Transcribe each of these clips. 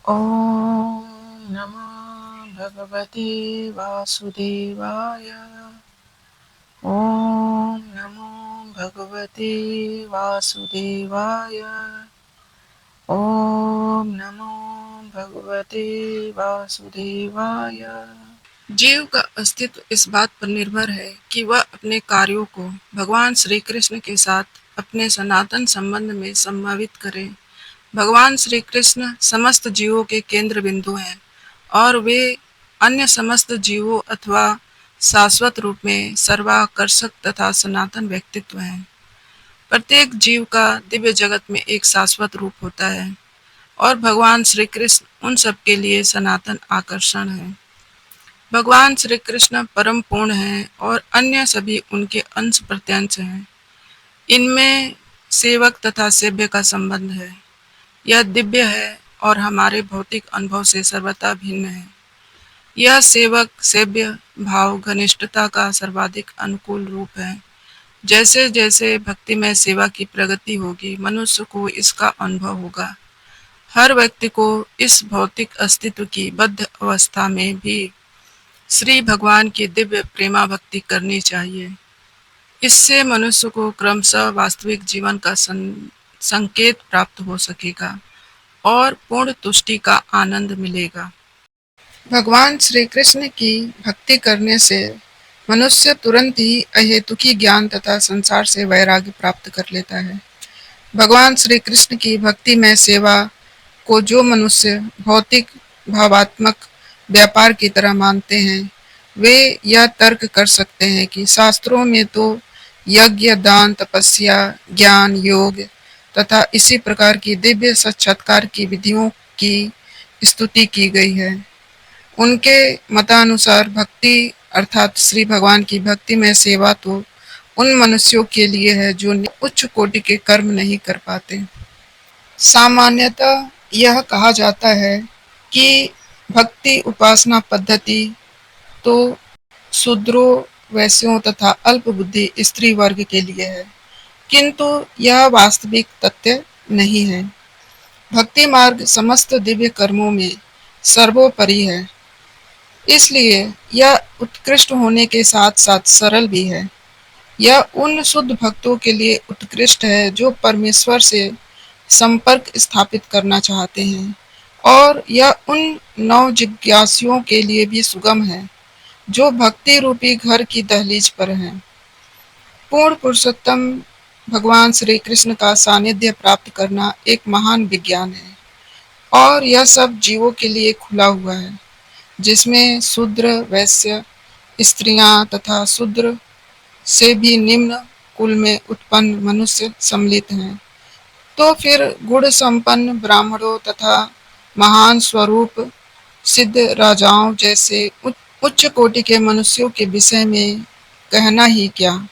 ॐ नमो भगवते वासुदेवाय। ॐ नमो भगवते वासुदेवाय। ॐ नमो भगवते वासुदेवाय। जीव का अस्तित्व इस बात पर निर्भर है कि वह अपने कार्यों को भगवान श्री कृष्ण के साथ अपने सनातन संबंध में समन्वित करे। भगवान श्री कृष्ण समस्त जीवों के केंद्र बिंदु हैं और वे अन्य समस्त जीवों अथवा शाश्वत रूप में सर्वाकर्षक तथा सनातन व्यक्तित्व हैं। प्रत्येक जीव का दिव्य जगत में एक शाश्वत रूप होता है और भगवान श्री कृष्ण उन सब के लिए सनातन आकर्षण है। भगवान श्री कृष्ण परम पूर्ण हैं और अन्य सभी उनके अंश प्रत्यंश हैं। इनमें सेवक तथा सेव्य का संबंध है। यह दिव्य है और हमारे भौतिक अनुभव से सर्वथा भिन्न है। यह सेवक सेव्य भाव घनिष्ठता का सर्वाधिक अनुकूल रूप है। जैसे जैसे भक्ति में सेवा की प्रगति होगी, मनुष्य को इसका अनुभव होगा। हर व्यक्ति को इस भौतिक अस्तित्व की बद्ध अवस्था में भी श्री भगवान की दिव्य प्रेमा भक्ति करनी चाहिए। इससे मनुष्य को क्रमशः वास्तविक जीवन का संकेत प्राप्त हो सकेगा और पूर्ण तुष्टि का आनंद मिलेगा। भगवान श्री कृष्ण की भक्ति करने से मनुष्य तुरंत ही अहेतुकी ज्ञान तथा संसार से वैराग्य प्राप्त कर लेता है। भगवान श्री कृष्ण की भक्ति में सेवा को जो मनुष्य भौतिक भावात्मक व्यापार की तरह मानते हैं, वे यह तर्क कर सकते हैं कि शास्त्रों में तो यज्ञ, दान, तपस्या, ज्ञान, योग तथा इसी प्रकार की दिव्य साक्षात्कार की विधियों की स्तुति की गई है। उनके मतानुसार भक्ति अर्थात श्री भगवान की भक्ति में सेवा तो उन मनुष्यों के लिए है जो उच्च कोटि के कर्म नहीं कर पाते। सामान्यतः यह कहा जाता है कि भक्ति उपासना पद्धति तो शूद्रों, वैश्यों तथा अल्प बुद्धि स्त्री वर्ग के लिए है, किंतु यह वास्तविक तथ्य नहीं है। भक्ति मार्ग समस्त दिव्य कर्मों में सर्वोपरि है, इसलिए यह उत्कृष्ट होने के साथ साथ सरल भी है। यह उन शुद्ध भक्तों के लिए उत्कृष्ट है जो परमेश्वर से संपर्क स्थापित करना चाहते हैं, और यह उन नव जिज्ञासुओं के लिए भी सुगम है जो भक्ति रूपी घर की दहलीज पर हैं। पूर्ण पुरुषोत्तम भगवान श्री कृष्ण का सानिध्य प्राप्त करना एक महान विज्ञान है और यह सब जीवों के लिए खुला हुआ है, जिसमें शूद्र, वैश्य, स्त्रियां तथा शूद्र से भी निम्न कुल में उत्पन्न मनुष्य सम्मिलित हैं। तो फिर गुण संपन्न ब्राह्मणों तथा महान स्वरूप सिद्ध राजाओं जैसे उच्च कोटि के मनुष्यों के विषय में कहना ही क्या।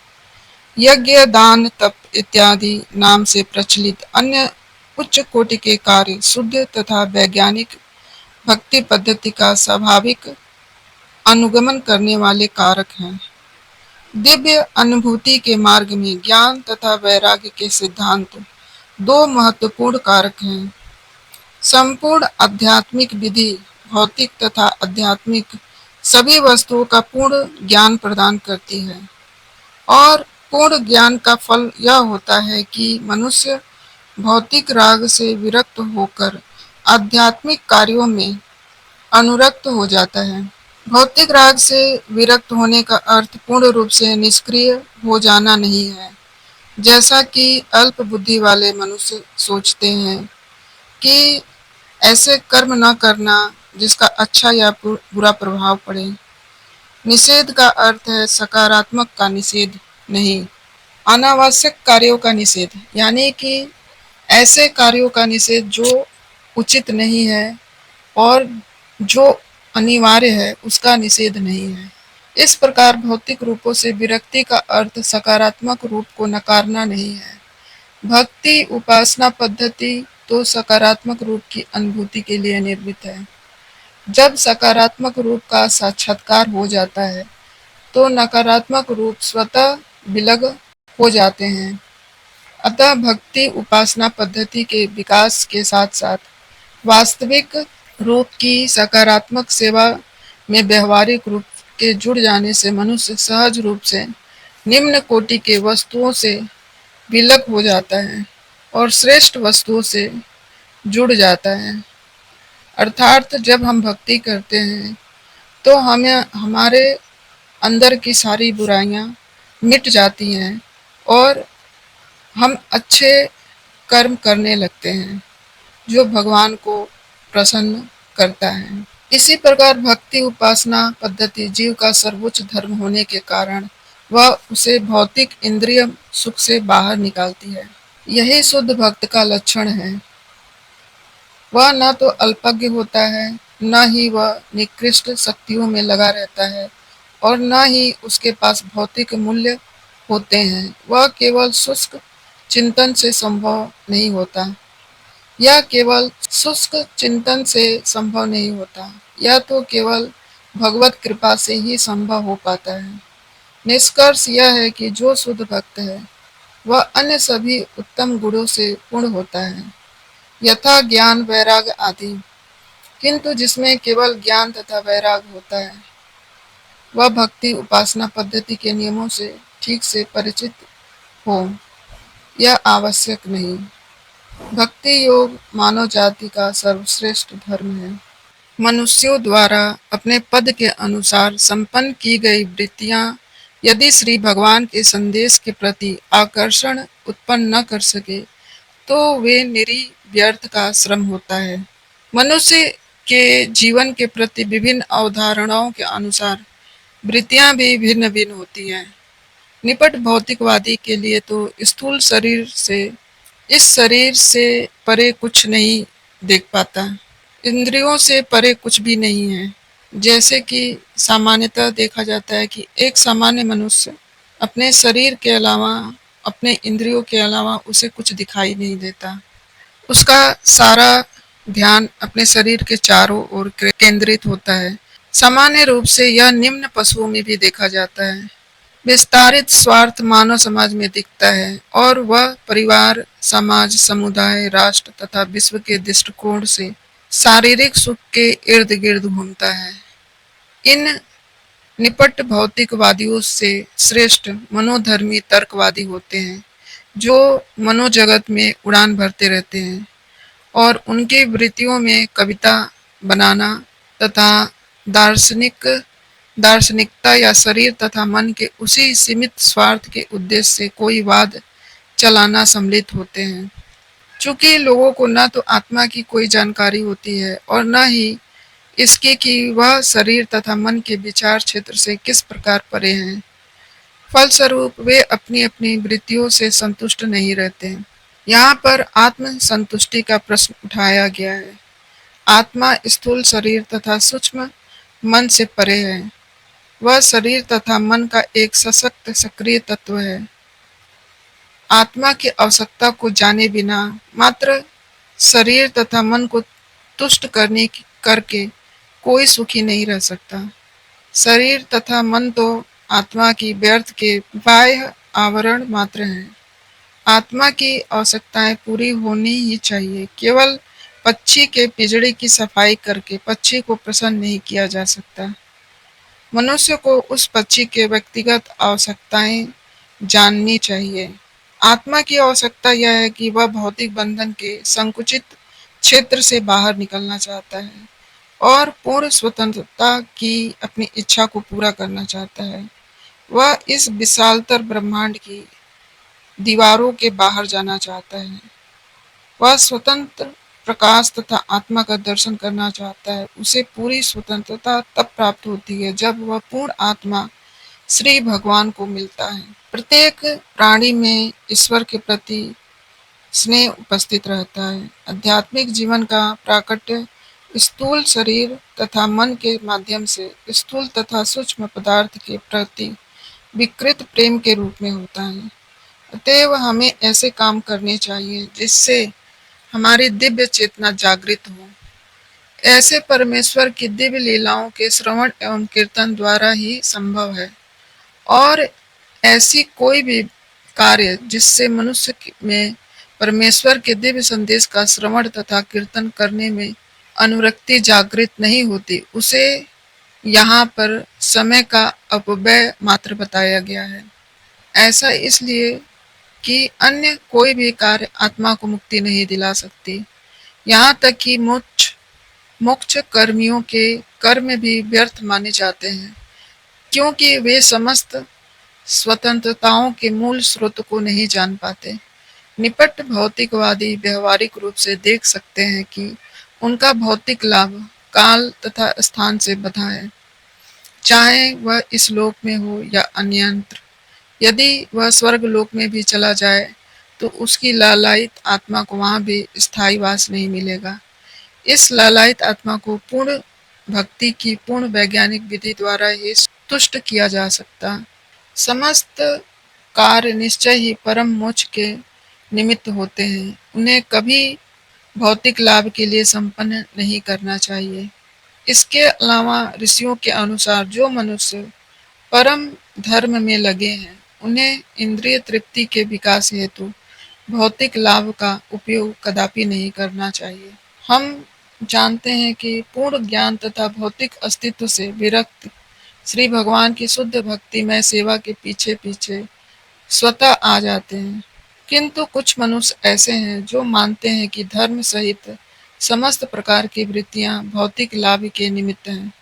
यज्ञ, दान, तप इत्यादि नाम से प्रचलित अन्य उच्च कोटि के कार्य शुद्ध तथा वैज्ञानिक भक्ति पद्धति का स्वाभाविक अनुगमन करने वाले कारक हैं। दिव्य अनुभूति के मार्ग में ज्ञान तथा वैराग्य के सिद्धांत दो महत्वपूर्ण कारक हैं। संपूर्ण आध्यात्मिक विधि भौतिक तथा आध्यात्मिक सभी वस्तुओं का पूर्ण ज्ञान प्रदान करती है और पूर्ण ज्ञान का फल यह होता है कि मनुष्य भौतिक राग से विरक्त होकर आध्यात्मिक कार्यों में अनुरक्त हो जाता है। भौतिक राग से विरक्त होने का अर्थ पूर्ण रूप से निष्क्रिय हो जाना नहीं है, जैसा कि अल्प बुद्धि वाले मनुष्य सोचते हैं कि ऐसे कर्म न करना जिसका अच्छा या बुरा प्रभाव पड़े। निषेध का अर्थ है सकारात्मक का निषेध नहीं, अनावश्यक कार्यों का निषेध, यानी कि ऐसे कार्यों का निषेध जो उचित नहीं है और जो अनिवार्य है उसका निषेध नहीं है। इस प्रकार भौतिक रूपों से विरक्ति का अर्थ सकारात्मक रूप को नकारना नहीं है। भक्ति उपासना पद्धति तो सकारात्मक रूप की अनुभूति के लिए निर्मित है। जब सकारात्मक रूप का साक्षात्कार हो जाता है तो नकारात्मक रूप स्वतः विलग हो जाते हैं। अतः भक्ति उपासना पद्धति के विकास के साथ साथ वास्तविक रूप की सकारात्मक सेवा में व्यवहारिक रूप के जुड़ जाने से मनुष्य सहज रूप से निम्न कोटि के वस्तुओं से विलग हो जाता है और श्रेष्ठ वस्तुओं से जुड़ जाता है। अर्थात जब हम भक्ति करते हैं तो हमें हमारे अंदर की सारी बुराइयां मिट जाती हैं और हम अच्छे कर्म करने लगते हैं जो भगवान को प्रसन्न करता है। इसी प्रकार भक्ति उपासना पद्धति जीव का सर्वोच्च धर्म होने के कारण वह उसे भौतिक इंद्रिय सुख से बाहर निकालती है। यही शुद्ध भक्त का लक्षण है। वह न तो अल्पज्ञ होता है, न ही वह निकृष्ट शक्तियों में लगा रहता है और न ही उसके पास भौतिक मूल्य होते हैं। वह केवल शुष्क चिंतन से संभव नहीं होता। यह केवल शुष्क चिंतन से संभव नहीं होता। यह तो केवल भगवत कृपा से ही संभव हो पाता है। निष्कर्ष यह है कि जो शुद्ध भक्त है वह अन्य सभी उत्तम गुणों से पूर्ण होता है, यथा ज्ञान वैराग आदि। किंतु जिसमें केवल ज्ञान तथा वैराग होता है वह भक्ति उपासना पद्धति के नियमों से ठीक से परिचित हो, यह आवश्यक नहीं। भक्ति योग मानव जाति का सर्वश्रेष्ठ धर्म है। मनुष्यों द्वारा अपने पद के अनुसार संपन्न की गई वृत्तियां यदि श्री भगवान के संदेश के प्रति आकर्षण उत्पन्न न कर सके तो वे निरी व्यर्थ का श्रम होता है। मनुष्य के जीवन के प्रति विभिन्न अवधारणाओं के अनुसार वृत्तियां भी भिन्न भिन्न होती हैं। निपट भौतिकवादी के लिए तो स्थूल शरीर से इस शरीर से परे कुछ नहीं देख पाता, इंद्रियों से परे कुछ भी नहीं है। जैसे कि सामान्यतः देखा जाता है कि एक सामान्य मनुष्य अपने शरीर के अलावा अपने इंद्रियों के अलावा उसे कुछ दिखाई नहीं देता। उसका सारा ध्यान अपने शरीर के चारों ओर केंद्रित होता है। सामान्य रूप से यह निम्न पशुओं में भी देखा जाता है। विस्तारित स्वार्थ मानव समाज में दिखता है और वह परिवार समाज समुदाय राष्ट्र तथा विश्व के दृष्टिकोण से शारीरिक सुख के इर्द गिर्द घूमता है। इन निपट भौतिकवादियों से श्रेष्ठ मनोधर्मी तर्कवादी होते हैं जो मनोजगत में उड़ान भरते रहते हैं और उनकी वृत्तियों में कविता बनाना तथा दार्शनिकता या शरीर तथा मन के उसी सीमित स्वार्थ के उद्देश्य से कोई वाद चलाना सम्मिलित होते हैं। चूंकि लोगों को न तो आत्मा की कोई जानकारी होती है और न ही इसकी कि वह शरीर तथा मन के विचार क्षेत्र से किस प्रकार परे हैं, फलस्वरूप वे अपनी अपनी वृत्तियों से संतुष्ट नहीं रहते हैं। यहाँ पर आत्म संतुष्टि का प्रश्न उठाया गया है। आत्मा स्थूल शरीर तथा सूक्ष्म मन से परे है। वह शरीर तथा मन का एक सशक्त सक्रिय तत्व है। आत्मा की आवश्यकता को जाने बिना मात्र शरीर तथा मन को तुष्ट करके कोई सुखी नहीं रह सकता। शरीर तथा मन तो आत्मा की व्यर्थ के बाह्य आवरण मात्र हैं। आत्मा की आवश्यकताएं पूरी होनी ही चाहिए। केवल पक्षी के पिंजड़े की सफाई करके पक्षी को प्रसन्न नहीं किया जा सकता। मनुष्य को उस पक्षी के व्यक्तिगत आवश्यकताएं जाननी चाहिए। आत्मा की आवश्यकता यह है कि वह भौतिक बंधन के संकुचित क्षेत्र से बाहर निकलना चाहता है और पूर्ण स्वतंत्रता की अपनी इच्छा को पूरा करना चाहता है। वह इस विशालतर ब्रह्मांड की दीवारों के बाहर जाना चाहता है। वह स्वतंत्र प्रकाश तथा आत्मा का दर्शन करना चाहता है। उसे पूरी स्वतंत्रता तब प्राप्त होती है जब वह पूर्ण आत्मा श्री भगवान को मिलता है। प्रत्येक प्राणी में ईश्वर के प्रति स्नेह उपस्थित रहता है। आध्यात्मिक जीवन का प्राकट्य स्थूल शरीर तथा मन के माध्यम से स्थूल तथा सूक्ष्म पदार्थ के प्रति विकृत प्रेम के रूप में होता है। अतएव हमें ऐसे काम करने चाहिए जिससे हमारी दिव्य चेतना जागृत हो। ऐसे परमेश्वर की दिव्य लीलाओं के श्रवण एवं कीर्तन द्वारा ही संभव है और ऐसी कोई भी कार्य जिससे मनुष्य में परमेश्वर के दिव्य संदेश का श्रवण तथा कीर्तन करने में अनुरक्ति जागृत नहीं होती, उसे यहाँ पर समय का अपव्यय मात्र बताया गया है। ऐसा इसलिए कि अन्य कोई भी कार्य आत्मा को मुक्ति नहीं दिला सकती। यहाँ तक कि मोक्ष कर्मियों के कर्म भी व्यर्थ माने जाते हैं, क्योंकि वे समस्त स्वतंत्रताओं के मूल स्रोत को नहीं जान पाते। निपट भौतिकवादी व्यवहारिक रूप से देख सकते हैं कि उनका भौतिक लाभ काल तथा स्थान से बंधा है, चाहे वह इस लोक में हो या अन्यंत्र। यदि वह स्वर्ग लोक में भी चला जाए तो उसकी लालायित आत्मा को वहां भी स्थायी वास नहीं मिलेगा। इस लालायित आत्मा को पूर्ण भक्ति की पूर्ण वैज्ञानिक विधि द्वारा ही तुष्ट किया जा सकता। समस्त कार्य निश्चय ही परम मोक्ष के निमित्त होते हैं, उन्हें कभी भौतिक लाभ के लिए संपन्न नहीं करना चाहिए। इसके अलावा ऋषियों के अनुसार जो मनुष्य परम धर्म में लगे हैं, उन्हें इंद्रिय तृप्ति के विकास हेतु भौतिक लाभ का उपयोग कदापि नहीं करना चाहिए। हम जानते हैं कि पूर्ण ज्ञान तथा भौतिक अस्तित्व से विरक्त श्री भगवान की शुद्ध भक्तिमय सेवा के पीछे पीछे स्वतः आ जाते हैं। किंतु कुछ मनुष्य ऐसे हैं जो मानते हैं कि धर्म सहित समस्त प्रकार की वृत्तियां भौतिक लाभ के निमित्त हैं।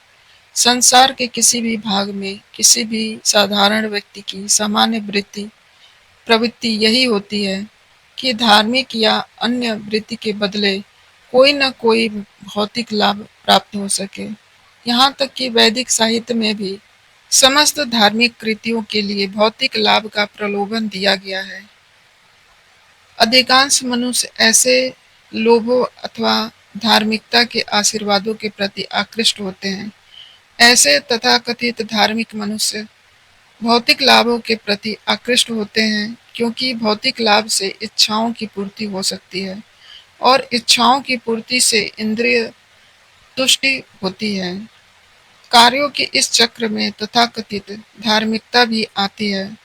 संसार के किसी भी भाग में किसी भी साधारण व्यक्ति की सामान्य प्रवृत्ति यही होती है कि धार्मिक या अन्य वृत्ति के बदले कोई न कोई भौतिक लाभ प्राप्त हो सके। यहाँ तक कि वैदिक साहित्य में भी समस्त धार्मिक कृतियों के लिए भौतिक लाभ का प्रलोभन दिया गया है। अधिकांश मनुष्य ऐसे लोभों अथवा धार्मिकता के आशीर्वादों के प्रति आकृष्ट होते हैं। ऐसे तथाकथित धार्मिक मनुष्य भौतिक लाभों के प्रति आकृष्ट होते हैं, क्योंकि भौतिक लाभ से इच्छाओं की पूर्ति हो सकती है और इच्छाओं की पूर्ति से इंद्रिय तुष्टि होती है। कार्यों के इस चक्र में तथाकथित धार्मिकता भी आती है,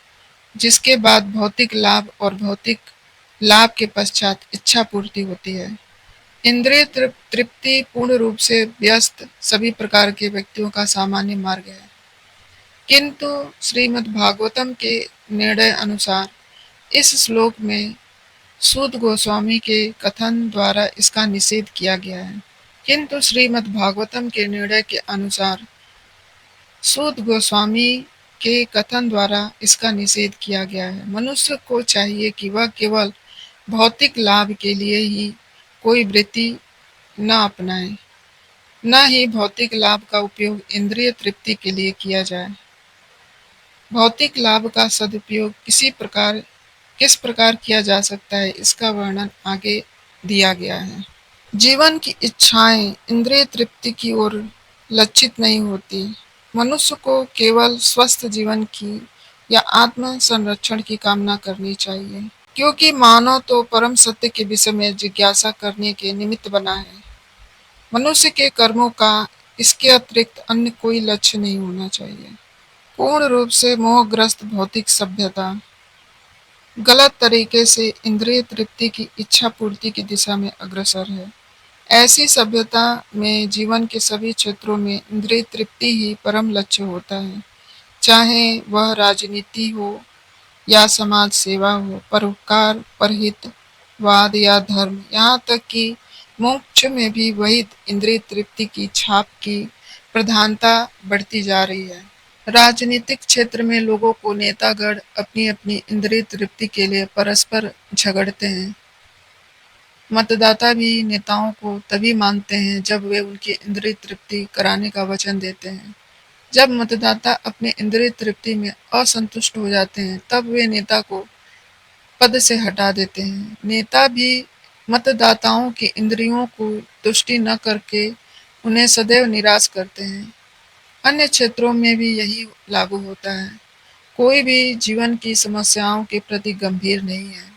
जिसके बाद भौतिक लाभ और भौतिक लाभ के पश्चात इच्छा पूर्ति होती है। इंद्रिय तृप्ति पूर्ण रूप से व्यस्त सभी प्रकार के व्यक्तियों का सामान्य मार्ग है, किंतु श्रीमद् भागवतम के निर्णय अनुसार इस श्लोक में सूत गोस्वामी के कथन द्वारा इसका निषेध किया गया है। किंतु श्रीमद् भागवतम के निर्णय के अनुसार सूत गोस्वामी के कथन द्वारा इसका निषेध किया गया है। मनुष्य को चाहिए कि वह केवल भौतिक लाभ के लिए ही कोई वृत्ति न अपनाए, न ही भौतिक लाभ का उपयोग इंद्रिय तृप्ति के लिए किया जाए। भौतिक लाभ का सदुपयोग किस प्रकार किया जा सकता है, इसका वर्णन आगे दिया गया है। जीवन की इच्छाएं इंद्रिय तृप्ति की ओर लक्षित नहीं होती। मनुष्य को केवल स्वस्थ जीवन की या आत्म संरक्षण की कामना करनी चाहिए, क्योंकि मानव तो परम सत्य के विषय में जिज्ञासा करने के निमित्त बना है। मनुष्य के कर्मों का इसके अतिरिक्त अन्य कोई लक्ष्य नहीं होना चाहिए। पूर्ण रूप से मोहग्रस्त भौतिक सभ्यता गलत तरीके से इंद्रिय तृप्ति की इच्छा पूर्ति की दिशा में अग्रसर है। ऐसी सभ्यता में जीवन के सभी क्षेत्रों में इंद्रिय तृप्ति ही परम लक्ष्य होता है, चाहे वह राजनीति हो या समाज सेवा हो, परोपकार, परहित, वाद या धर्म। यहाँ तक कि मोक्ष में भी वही इंद्रिय तृप्ति की छाप की प्रधानता बढ़ती जा रही है। राजनीतिक क्षेत्र में लोगों को नेतागण अपनी अपनी इंद्रिय तृप्ति के लिए परस्पर झगड़ते हैं। मतदाता भी नेताओं को तभी मानते हैं जब वे उनकी इंद्रिय तृप्ति कराने का वचन देते हैं। जब मतदाता अपने इंद्रिय तृप्ति में असंतुष्ट हो जाते हैं, तब वे नेता को पद से हटा देते हैं। नेता भी मतदाताओं की इंद्रियों को तुष्टि न करके उन्हें सदैव निराश करते हैं। अन्य क्षेत्रों में भी यही लागू होता है। कोई भी जीवन की समस्याओं के प्रति गंभीर नहीं है।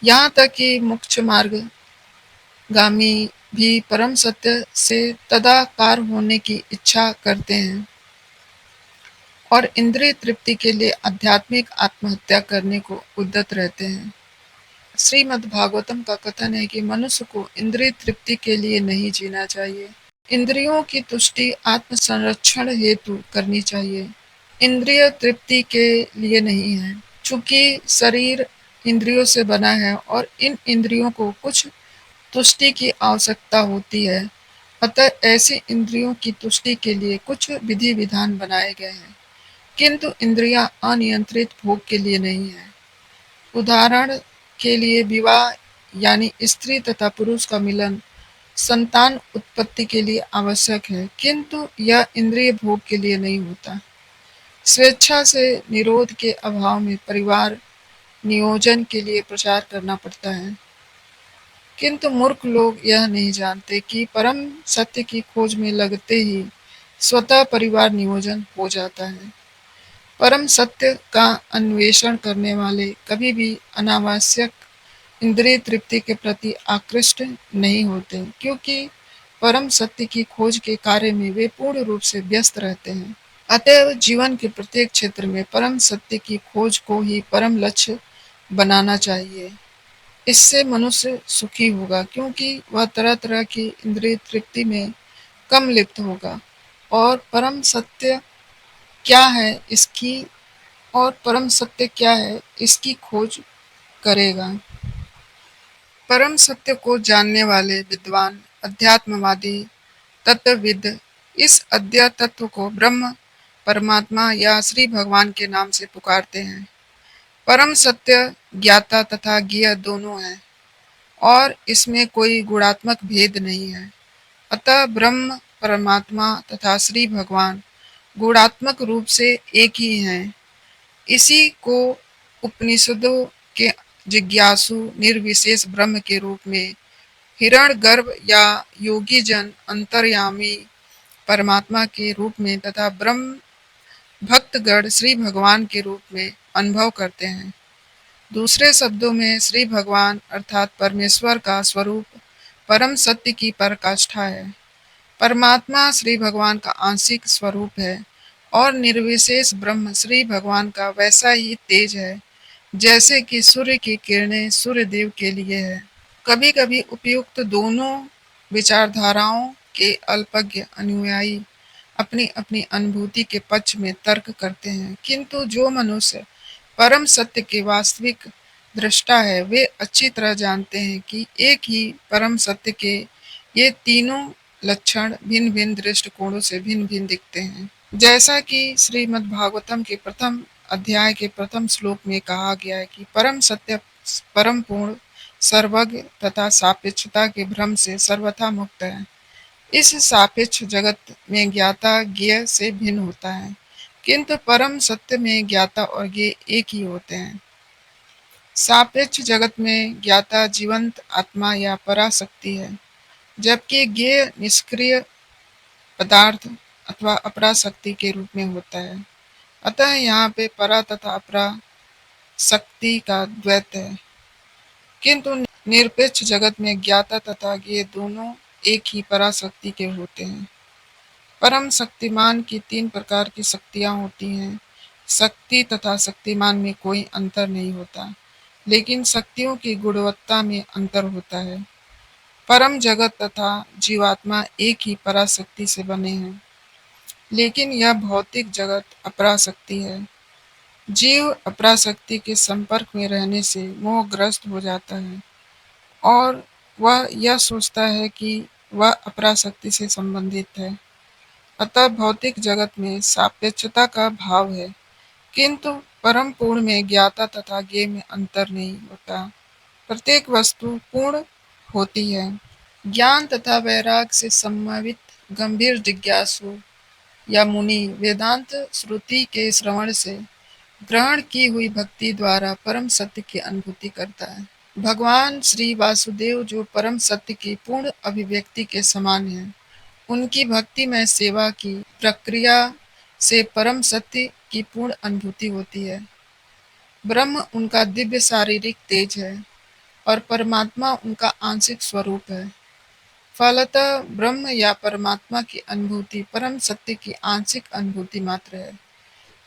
यहाँ तक कि मोक्ष मार्ग गामी भी परम सत्य से तदाकार होने की इच्छा करते हैं और इंद्रिय तृप्ति के लिए आध्यात्मिक आत्महत्या करने को उद्यत रहते हैं। श्रीमद् भागवतम का कथन है कि मनुष्य को इंद्रिय तृप्ति के लिए नहीं जीना चाहिए। इंद्रियों की तुष्टि आत्म संरक्षण हेतु करनी चाहिए, इंद्रिय तृप्ति के लिए नहीं है। चूंकि शरीर इंद्रियों से बना है और इन इंद्रियों को कुछ तुष्टि की आवश्यकता होती है, अतः ऐसी इंद्रियों की तुष्टि के लिए कुछ विधि विधान बनाए गए हैं, किंतु इंद्रियां अनियंत्रित भोग के लिए नहीं है। उदाहरण के लिए विवाह यानी स्त्री तथा पुरुष का मिलन संतान उत्पत्ति के लिए आवश्यक है, किंतु यह इंद्रिय भोग के लिए नहीं होता। स्वेच्छा से निरोध के अभाव में परिवार नियोजन के लिए प्रचार करना पड़ता है, किंतु मूर्ख लोग यह नहीं जानते कि परम सत्य की खोज में लगते ही स्वतः परिवार नियोजन हो जाता है। परम सत्य का अन्वेषण करने वाले कभी भी अनावश्यक इंद्रिय तृप्ति के प्रति आकृष्ट नहीं होते, क्योंकि परम सत्य की खोज के कार्य में वे पूर्ण रूप से व्यस्त रहते हैं। अतएव जीवन के प्रत्येक क्षेत्र में परम सत्य की खोज को ही परम लक्ष्य बनाना चाहिए। इससे मनुष्य सुखी होगा, क्योंकि वह तरह तरह की इंद्रिय तृप्ति में कम लिप्त होगा और क्या है इसकी परम सत्य क्या है इसकी खोज करेगा। परम सत्य को जानने वाले विद्वान अध्यात्मवादी तत्वविद इस अद्वैत तत्व को ब्रह्म, परमात्मा या श्री भगवान के नाम से पुकारते हैं। परम सत्य ज्ञाता तथा ज्ञेय दोनों है और इसमें कोई गुणात्मक भेद नहीं है। अतः ब्रह्म, परमात्मा तथा श्री भगवान गुणात्मक रूप से एक ही हैं। इसी को उपनिषदों के जिज्ञासु निर्विशेष ब्रह्म के रूप में, हिरण्यगर्भ या योगी जन अंतर्यामी परमात्मा के रूप में तथा ब्रह्म भक्तगण श्री भगवान के रूप में अनुभव करते हैं। दूसरे शब्दों में श्री भगवान अर्थात परमेश्वर का स्वरूप परम सत्य की पराकाष्ठा है। परमात्मा श्री भगवान का आंशिक स्वरूप है और निर्विशेष ब्रह्म श्री भगवान का वैसा ही तेज है जैसे कि सूर्य की किरणें सूर्य देव के लिए है। कभी कभी उपयुक्त दोनों विचारधाराओं के अल्पज्ञ अनुयायी अपनी अपनी अनुभूति के पक्ष में तर्क करते हैं, किंतु जो मनुष्य परम सत्य के वास्तविक दृष्टा है वे अच्छी तरह जानते हैं कि एक ही परम सत्य के ये तीनों लक्षण भिन्न भिन्न दृष्टिकोणों से भिन्न भिन्न दिखते हैं। जैसा कि श्रीमद् भागवतम के प्रथम अध्याय के प्रथम श्लोक में कहा गया है कि परम सत्य परम पूर्ण सर्वज्ञ तथा सापेक्षता के भ्रम से सर्वथा मुक्त है। इस सापेक्ष जगत में ज्ञाता ज्ञेय से भिन्न होता है, किंतु परम सत्य में ज्ञाता और ज्ञेय एक ही होते हैं। सापेक्ष जगत में ज्ञाता जीवंत आत्मा या पराशक्ति है, जबकि ज्ञेय निष्क्रिय पदार्थ अथवा अपराशक्ति के रूप में होता है। अतः यहाँ पे परा तथा अपरा शक्ति का द्वैत है, किंतु निरपेक्ष जगत में ज्ञाता तथा ज्ञेय दोनों एक ही पराशक्ति के होते हैं। परम शक्तिमान की तीन प्रकार की शक्तियां होती हैं। शक्ति तथा शक्तिमान में कोई अंतर नहीं होता, लेकिन शक्तियों की गुणवत्ता में अंतर होता है। परम जगत तथा जीवात्मा एक ही पराशक्ति से बने हैं, लेकिन यह भौतिक जगत अपराशक्ति है। जीव अपराशक्ति के संपर्क में रहने से मोहग्रस्त हो जाता है और वह यह सोचता है कि वह अपराशक्ति से संबंधित है। अतः भौतिक जगत में सापेक्षता का भाव है, किंतु परम पूर्ण में ज्ञाता तथा ज्ञेय में अंतर नहीं होता। प्रत्येक वस्तु पूर्ण होती है। ज्ञान तथा वैराग से सम्मानित गंभीर जिज्ञासु या मुनि वेदांत श्रुति के श्रवण से ग्रहण की हुई भक्ति द्वारा परम सत्य की अनुभूति करता है। भगवान श्री वासुदेव जो परम सत्य की पूर्ण अभिव्यक्ति के समान है, उनकी भक्ति में सेवा की प्रक्रिया से परम सत्य की पूर्ण अनुभूति होती है। ब्रह्म उनका दिव्य शारीरिक तेज है और परमात्मा उनका आंशिक स्वरूप है। फलतः ब्रह्म या परमात्मा की अनुभूति परम सत्य की आंशिक अनुभूति मात्र है।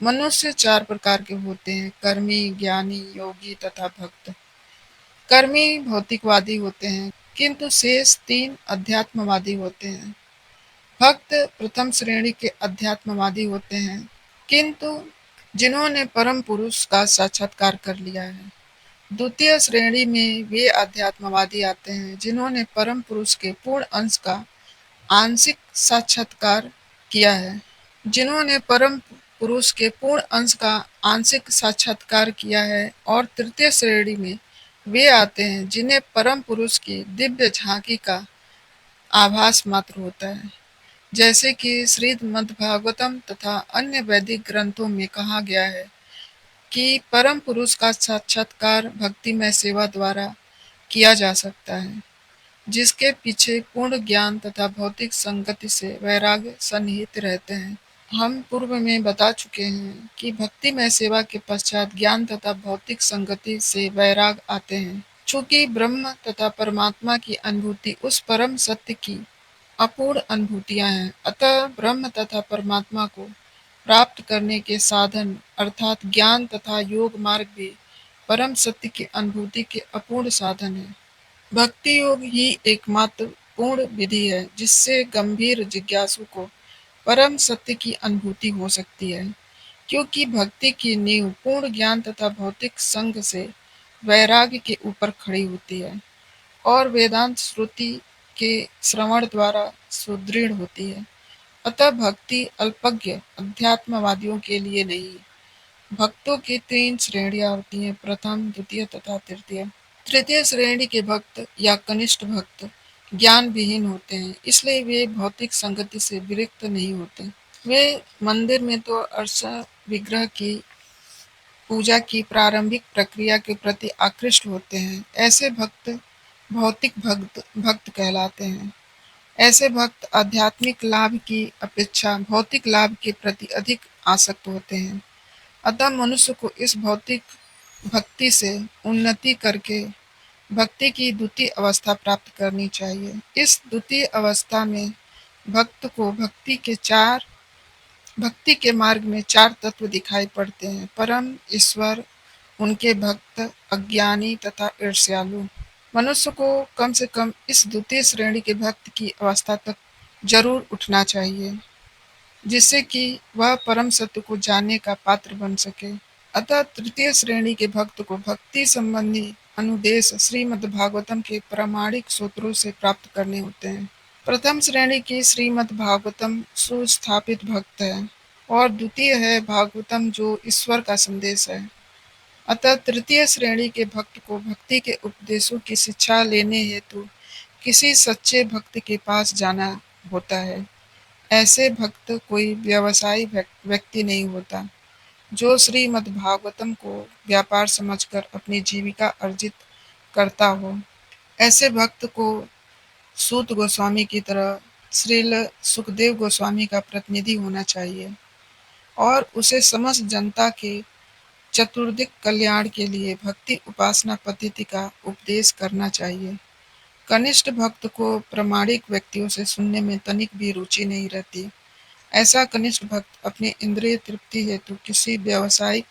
मनुष्य चार प्रकार के होते हैं: कर्मी, ज्ञानी, योगी तथा भक्त। कर्मी भौतिकवादी होते हैं, किंतु शेष 3 अध्यात्मवादी होते हैं। भक्त प्रथम श्रेणी के अध्यात्मवादी होते हैं, किंतु जिन्होंने परम पुरुष का साक्षात्कार कर लिया है। द्वितीय श्रेणी में वे अध्यात्मवादी आते हैं जिन्होंने परम पुरुष के पूर्ण अंश का आंशिक साक्षात्कार किया है। जिन्होंने परम पुरुष के पूर्ण अंश का आंशिक साक्षात्कार किया है। और तृतीय श्रेणी में वे आते हैं जिन्हें परम पुरुष की दिव्य झांकी का आभास मात्र होता है। जैसे कि श्रीमद्भागवतम तथा अन्य वैदिक ग्रंथों में कहा गया है कि परम पुरुष का साक्षात्कार भक्तिमय सेवा द्वारा किया जा सकता है, जिसके पीछे पूर्ण ज्ञान तथा भौतिक संगति से वैराग्य सन्निहित रहते हैं। हम पूर्व में बता चुके हैं कि भक्तिमय सेवा के पश्चात ज्ञान तथा भौतिक संगति से वैराग आते हैं। चूंकि ब्रह्म तथा परमात्मा की अनुभूति उस परम सत्य की अपूर्ण अनुभूतियां हैं, अतः ब्रह्म तथा परमात्मा को प्राप्त करने के साधन अर्थात ज्ञान तथा योग मार्ग भी परम सत्य की अनुभूति के अपूर्ण साधन है। भक्ति योग ही एकमात्र पूर्ण विधि है जिससे गंभीर जिज्ञासु को परम सत्य की अनुभूति हो सकती है, क्योंकि भक्ति की नींव पूर्ण ज्ञान तथा भौतिक संग से वैराग्य के ऊपर खड़ी होती है और वेदांत श्रुति के श्रवण द्वारा सुदृढ़ होती है। अतः भक्ति अल्पज्ञ अध्यात्मवादियों के लिए नहीं। भक्तों की 3 श्रेणियां होती हैं, प्रथम, द्वितीय तथा तृतीय। तृतीय श्रेणी के भक्त या कनिष्ठ भक्त ज्ञान विहीन होते हैं, इसलिए वे भौतिक संगति से विरक्त नहीं होते। वे मंदिर में तो अर्च विग्रह की पूजा की प्रारंभिक प्रक्रिया के प्रति आकृष्ट होते हैं। ऐसे भक्त भौतिक भक्त कहलाते हैं। ऐसे भक्त आध्यात्मिक लाभ की अपेक्षा भौतिक लाभ के प्रति अधिक आसक्त होते हैं। अतः मनुष्य को इस भौतिक भक्ति से उन्नति करके भक्ति की द्वितीय अवस्था प्राप्त करनी चाहिए। इस द्वितीय अवस्था में भक्त को भक्ति के मार्ग में 4 तत्व दिखाई पड़ते हैं: परम, ईश्वर, उनके भक्त, अज्ञानी तथा ईर्ष्यालु। मनुष्य को कम से कम इस द्वितीय श्रेणी के भक्त की अवस्था तक जरूर उठना चाहिए, जिससे कि वह परम सत्य को जानने का पात्र बन सके। अतः तृतीय श्रेणी के भक्त को भक्ति संबंधी अनुदेश श्रीमद्भागवतम के प्रामाणिक सूत्रों से प्राप्त करने होते हैं। प्रथम श्रेणी की श्रीमद्भागवतम सुस्थापित भक्त है और द्वितीय है भागवतम जो ईश्वर का संदेश है। अतः तृतीय श्रेणी के भक्त को भक्ति के उपदेशों की शिक्षा लेने हेतु किसी सच्चे भक्त के पास जाना होता है। ऐसे भक्त कोई व्यवसायी व्यक्ति नहीं होता जो श्रीमद्भागवतम को व्यापार समझकर अपनी जीविका अर्जित करता हो। ऐसे भक्त को सूत गोस्वामी की तरह श्रील सुखदेव गोस्वामी का प्रतिनिधि होना चाहिए और उसे समस्त जनता के चतुर्दिक कल्याण के लिए भक्ति उपासना पद्धति का उपदेश करना चाहिए। कनिष्ठ भक्त को प्रामाणिक व्यक्तियों से सुनने में तनिक भी रुचि नहीं रहती। ऐसा कनिष्ठ भक्त अपनी इंद्रिय तृप्ति हेतु किसी व्यावसायिक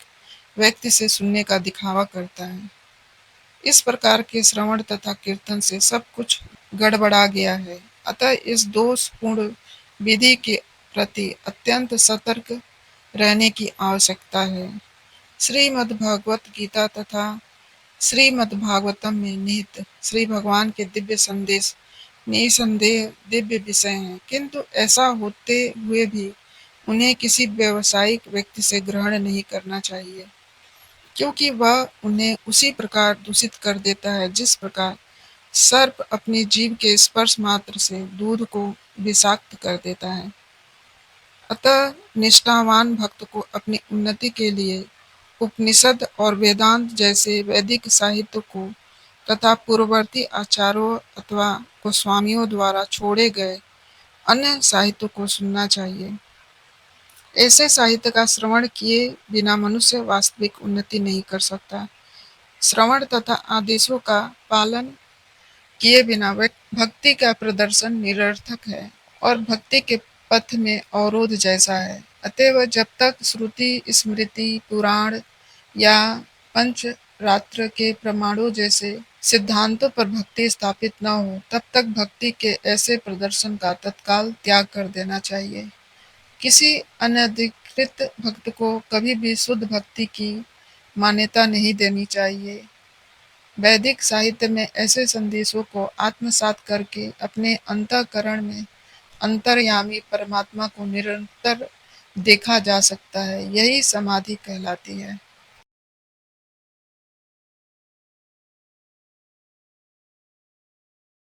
व्यक्ति से सुनने का दिखावा करता है। इस प्रकार के श्रवण तथा कीर्तन से सब कुछ गड़बड़ा गया है। अतः इस दोषपूर्ण विधि के प्रति अत्यंत सतर्क रहने की आवश्यकता है। श्रीमद्भगवत गीता तथा श्रीमद्भागवतम में निहित श्री भगवान के दिव्य संदेश निसंदेह दिव्य विषय हैं, किंतु ऐसा होते हुए भी उन्हें किसी व्यावसायिक व्यक्ति से ग्रहण नहीं करना चाहिए, क्योंकि वह उन्हें उसी प्रकार दूषित कर देता है जिस प्रकार सर्प अपनी जीभ के स्पर्श मात्र से दूध को विषाक्त कर देता है। अतः निष्ठावान भक्त को अपनी उन्नति के लिए उपनिषद और वेदांत जैसे वैदिक साहित्य को तथा पूर्ववर्ती आचार्यों अथवा गोस्वामियों द्वारा छोड़े गए अन्य साहित्य को सुनना चाहिए। ऐसे साहित्य का श्रवण किए बिना मनुष्य वास्तविक उन्नति नहीं कर सकता। श्रवण तथा आदेशों का पालन किए बिना भक्ति का प्रदर्शन निरर्थक है और भक्ति के पथ में अवरोध जैसा है। अतएव जब तक श्रुति, स्मृति, पुराण या पंचरात्र के प्रमाणों जैसे सिद्धांतों पर भक्ति स्थापित न हो, तब तक भक्ति के ऐसे प्रदर्शन का तत्काल त्याग कर देना चाहिए। किसी अनधिकृत भक्त को कभी भी शुद्ध भक्ति की मान्यता नहीं देनी चाहिए। वैदिक साहित्य में ऐसे संदेशों को आत्मसात करके अपने अंतःकरण में अंतर्यामी परमात्मा को निरंतर देखा जा सकता है। यही समाधि कहलाती है।